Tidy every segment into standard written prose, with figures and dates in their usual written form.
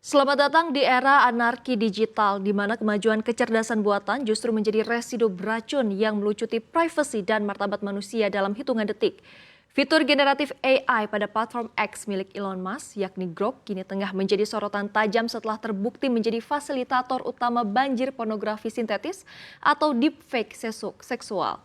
Selamat datang di era anarki digital, di mana kemajuan kecerdasan buatan justru menjadi residu beracun yang melucuti privasi dan martabat manusia dalam hitungan detik. Fitur generatif AI pada platform X milik Elon Musk, yakni Grok, kini tengah menjadi sorotan tajam setelah terbukti menjadi fasilitator utama banjir pornografi sintetis atau deepfake seksual.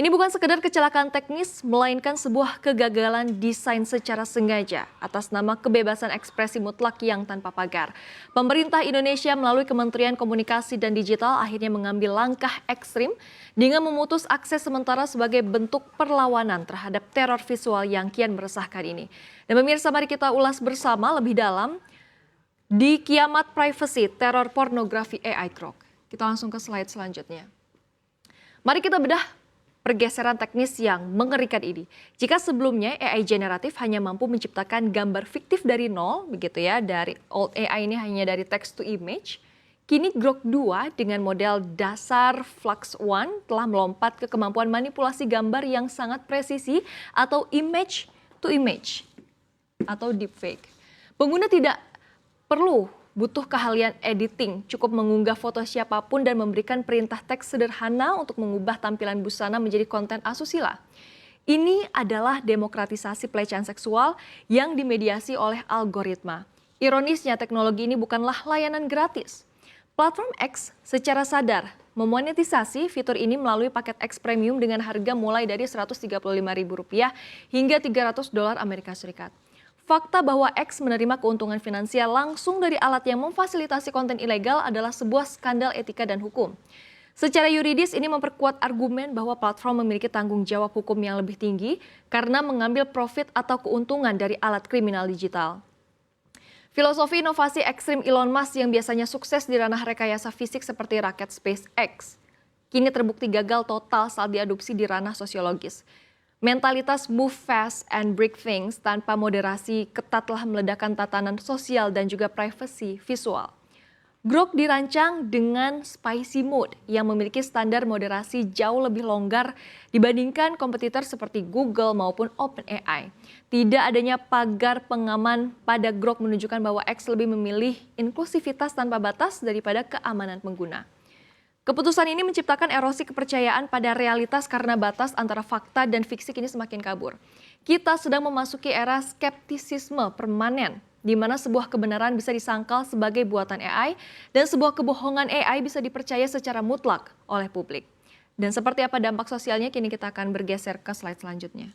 Ini bukan sekedar kecelakaan teknis, melainkan sebuah kegagalan desain secara sengaja atas nama kebebasan ekspresi mutlak yang tanpa pagar. Pemerintah Indonesia melalui Kementerian Komunikasi dan Digital akhirnya mengambil langkah ekstrim dengan memutus akses sementara sebagai bentuk perlawanan terhadap teror visual yang kian meresahkan ini. Dan pemirsa, mari kita ulas bersama lebih dalam di kiamat privacy teror pornografi AI Grok. Kita langsung ke slide selanjutnya. Mari kita bedah pergeseran teknis yang mengerikan ini. Jika sebelumnya AI generatif hanya mampu menciptakan gambar fiktif dari nol, begitu ya, dari old AI ini hanya dari text to image, kini Grok 2 dengan model dasar Flux One telah melompat ke kemampuan manipulasi gambar yang sangat presisi atau image to image atau deepfake. Pengguna tidak perlu butuh keahlian editing, cukup mengunggah foto siapapun dan memberikan perintah teks sederhana untuk mengubah tampilan busana menjadi konten asusila. Ini adalah demokratisasi pelecehan seksual yang dimediasi oleh algoritma. Ironisnya, teknologi ini bukanlah layanan gratis. Platform X secara sadar memonetisasi fitur ini melalui paket X Premium dengan harga mulai dari Rp135.000 hingga $300 Amerika Serikat. Fakta bahwa X menerima keuntungan finansial langsung dari alat yang memfasilitasi konten ilegal adalah sebuah skandal etika dan hukum. Secara yuridis ini memperkuat argumen bahwa platform memiliki tanggung jawab hukum yang lebih tinggi karena mengambil profit atau keuntungan dari alat kriminal digital. Filosofi inovasi ekstrim Elon Musk yang biasanya sukses di ranah rekayasa fisik seperti raket SpaceX, kini terbukti gagal total saat diadopsi di ranah sosiologis. Mentalitas move fast and break things tanpa moderasi ketat telah meledakkan tatanan sosial dan juga privasi visual. Grok dirancang dengan spicy mode yang memiliki standar moderasi jauh lebih longgar dibandingkan kompetitor seperti Google maupun OpenAI. Tidak adanya pagar pengaman pada Grok menunjukkan bahwa X lebih memilih inklusivitas tanpa batas daripada keamanan pengguna. Keputusan ini menciptakan erosi kepercayaan pada realitas karena batas antara fakta dan fiksi kini semakin kabur. Kita sedang memasuki era skeptisisme permanen, di mana sebuah kebenaran bisa disangkal sebagai buatan AI dan sebuah kebohongan AI bisa dipercaya secara mutlak oleh publik. Dan seperti apa dampak sosialnya, kini kita akan bergeser ke slide selanjutnya.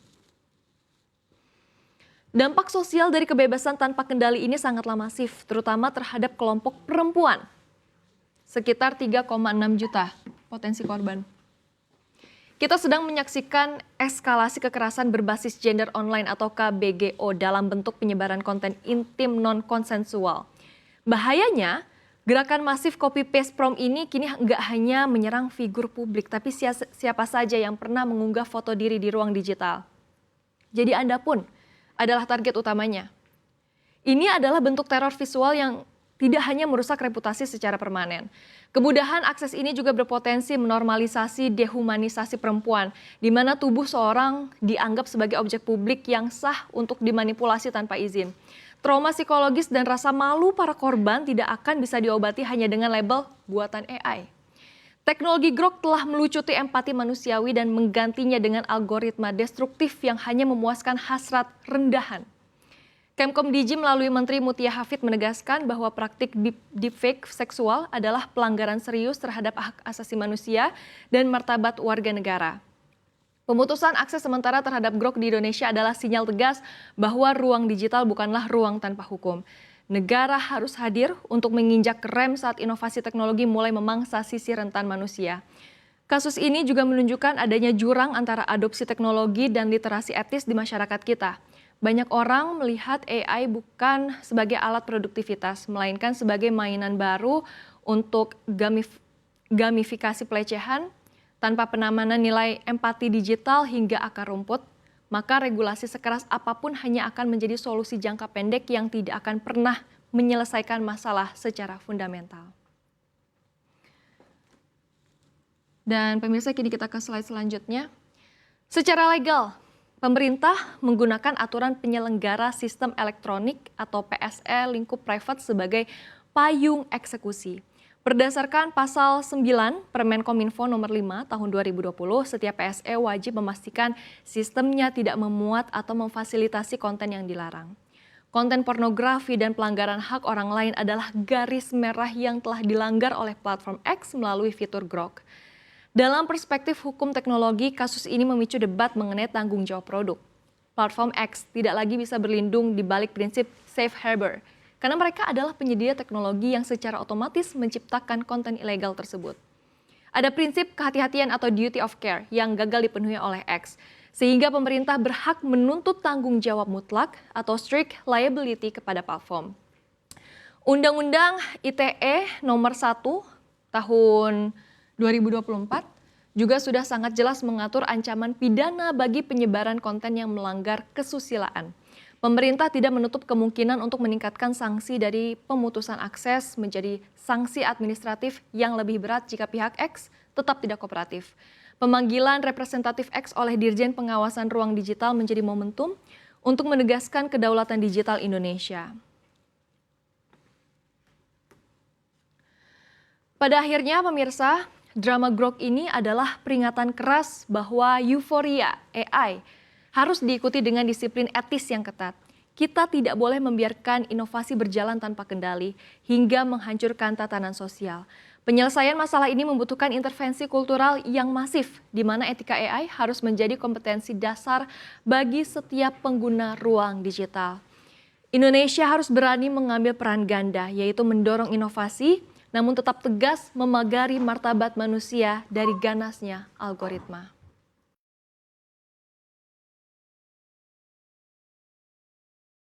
Dampak sosial dari kebebasan tanpa kendali ini sangatlah masif, terutama terhadap kelompok perempuan. Sekitar 3,6 juta potensi korban. Kita sedang menyaksikan eskalasi kekerasan berbasis gender online atau KBGO dalam bentuk penyebaran konten intim non-konsensual. Bahayanya, gerakan masif copy-paste prom ini kini nggak hanya menyerang figur publik, tapi siapa saja yang pernah mengunggah foto diri di ruang digital. Jadi Anda pun adalah target utamanya. Ini adalah bentuk teror visual yang tidak hanya merusak reputasi secara permanen. Kemudahan akses ini juga berpotensi menormalisasi dehumanisasi perempuan, di mana tubuh seorang dianggap sebagai objek publik yang sah untuk dimanipulasi tanpa izin. Trauma psikologis dan rasa malu para korban tidak akan bisa diobati hanya dengan label buatan AI. Teknologi Grok telah melucuti empati manusiawi dan menggantinya dengan algoritma destruktif yang hanya memuaskan hasrat rendahan. Kemkomdigi melalui Menteri Mutia Hafid menegaskan bahwa praktik deepfake seksual adalah pelanggaran serius terhadap hak asasi manusia dan martabat warga negara. Pemutusan akses sementara terhadap Grok di Indonesia adalah sinyal tegas bahwa ruang digital bukanlah ruang tanpa hukum. Negara harus hadir untuk menginjak rem saat inovasi teknologi mulai memangsa sisi rentan manusia. Kasus ini juga menunjukkan adanya jurang antara adopsi teknologi dan literasi etis di masyarakat kita. Banyak orang melihat AI bukan sebagai alat produktivitas, melainkan sebagai mainan baru untuk gamifikasi pelecehan tanpa penamanan nilai empati digital hingga akar rumput. Maka regulasi sekeras apapun hanya akan menjadi solusi jangka pendek yang tidak akan pernah menyelesaikan masalah secara fundamental. Dan pemirsa, kini kita ke slide selanjutnya. Secara legal, Pemerintah menggunakan aturan penyelenggara sistem elektronik atau PSE lingkup private sebagai payung eksekusi. Berdasarkan pasal 9 Permenkominfo nomor 5 tahun 2020, setiap PSE wajib memastikan sistemnya tidak memuat atau memfasilitasi konten yang dilarang. Konten pornografi dan pelanggaran hak orang lain adalah garis merah yang telah dilanggar oleh platform X melalui fitur Grok. Dalam perspektif hukum teknologi, kasus ini memicu debat mengenai tanggung jawab produk. Platform X tidak lagi bisa berlindung di balik prinsip safe harbor, karena mereka adalah penyedia teknologi yang secara otomatis menciptakan konten ilegal tersebut. Ada prinsip kehati-hatian atau duty of care yang gagal dipenuhi oleh X, sehingga pemerintah berhak menuntut tanggung jawab mutlak atau strict liability kepada platform. Undang-Undang ITE nomor 1 tahun 2024 juga sudah sangat jelas mengatur ancaman pidana bagi penyebaran konten yang melanggar kesusilaan. Pemerintah tidak menutup kemungkinan untuk meningkatkan sanksi dari pemutusan akses menjadi sanksi administratif yang lebih berat jika pihak X tetap tidak kooperatif. Pemanggilan representatif X oleh Dirjen Pengawasan Ruang Digital menjadi momentum untuk menegaskan kedaulatan digital Indonesia. Pada akhirnya, pemirsa, drama Grok ini adalah peringatan keras bahwa euforia AI harus diikuti dengan disiplin etis yang ketat. Kita tidak boleh membiarkan inovasi berjalan tanpa kendali hingga menghancurkan tatanan sosial. Penyelesaian masalah ini membutuhkan intervensi kultural yang masif, di mana etika AI harus menjadi kompetensi dasar bagi setiap pengguna ruang digital. Indonesia harus berani mengambil peran ganda, yaitu mendorong inovasi, namun tetap tegas memagari martabat manusia dari ganasnya algoritma.